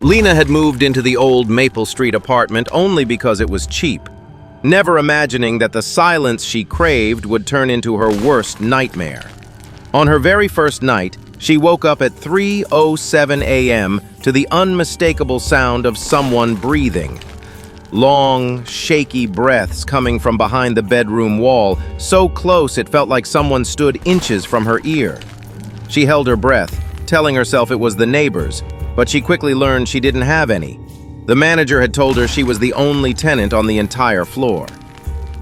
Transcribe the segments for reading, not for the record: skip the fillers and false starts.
Lena had moved into the old Maple Street apartment only because it was cheap, never imagining that the silence she craved would turn into her worst nightmare. On her very first night, she woke up at 3:07 a.m. to the unmistakable sound of someone breathing. Long, shaky breaths coming from behind the bedroom wall, so close it felt like someone stood inches from her ear. She held her breath, telling herself it was the neighbors, but she quickly learned she didn't have any. The manager had told her she was the only tenant on the entire floor.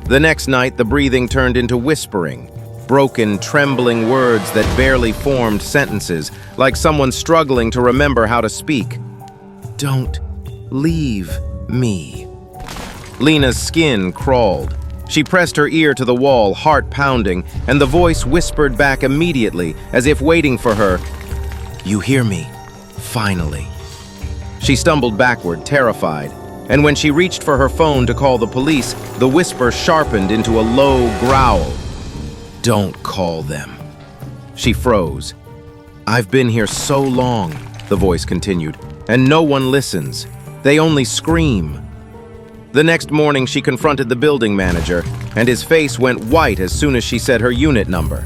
The next night, the breathing turned into whispering, broken, trembling words that barely formed sentences, like someone struggling to remember how to speak. "Don't leave me." Lena's skin crawled. She pressed her ear to the wall, heart pounding, and the voice whispered back immediately, as if waiting for her. "You hear me, finally." She stumbled backward, terrified, and when she reached for her phone to call the police, the whisper sharpened into a low growl. "Don't call them." She froze. "I've been here so long," the voice continued, "and no one listens. They only scream." The next morning, she confronted the building manager, and his face went white as soon as she said her unit number.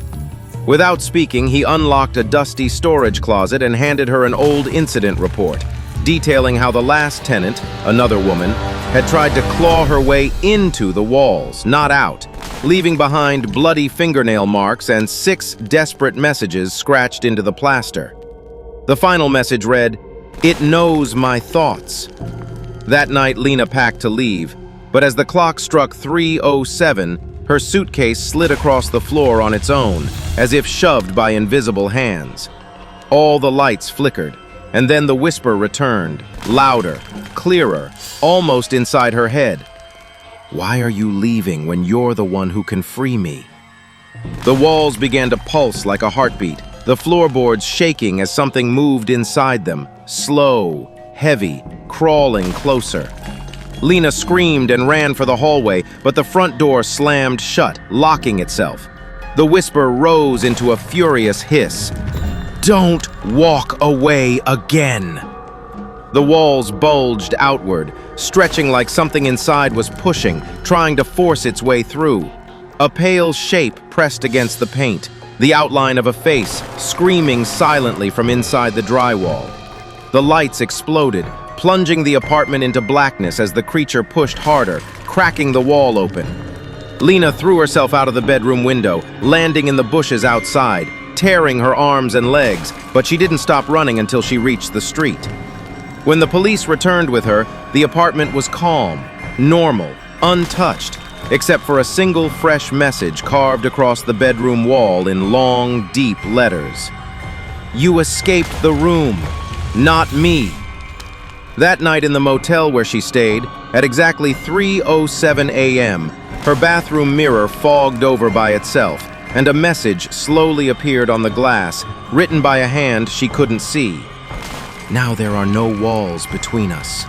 Without speaking, he unlocked a dusty storage closet and handed her an old incident report, detailing how the last tenant, another woman, had tried to claw her way into the walls, not out, leaving behind bloody fingernail marks and 6 desperate messages scratched into the plaster. The final message read, "It knows my thoughts." That night, Lena packed to leave, but as the clock struck 3:07, her suitcase slid across the floor on its own, as if shoved by invisible hands. All the lights flickered, and then the whisper returned, louder, clearer, almost inside her head. "Why are you leaving when you're the one who can free me?" The walls began to pulse like a heartbeat, the floorboards shaking as something moved inside them, slow, heavy, crawling closer. Lena screamed and ran for the hallway, but the front door slammed shut, locking itself. The whisper rose into a furious hiss. "Don't walk away again!" The walls bulged outward, stretching like something inside was pushing, trying to force its way through. A pale shape pressed against the paint, the outline of a face, screaming silently from inside the drywall. The lights exploded, plunging the apartment into blackness as the creature pushed harder, cracking the wall open. Lena threw herself out of the bedroom window, landing in the bushes outside, tearing her arms and legs, but she didn't stop running until she reached the street. When the police returned with her, the apartment was calm, normal, untouched, except for a single fresh message carved across the bedroom wall in long, deep letters. "You escaped the room, not me." That night in the motel where she stayed, at exactly 3:07 a.m., her bathroom mirror fogged over by itself, and a message slowly appeared on the glass, written by a hand she couldn't see. "Now there are no walls between us."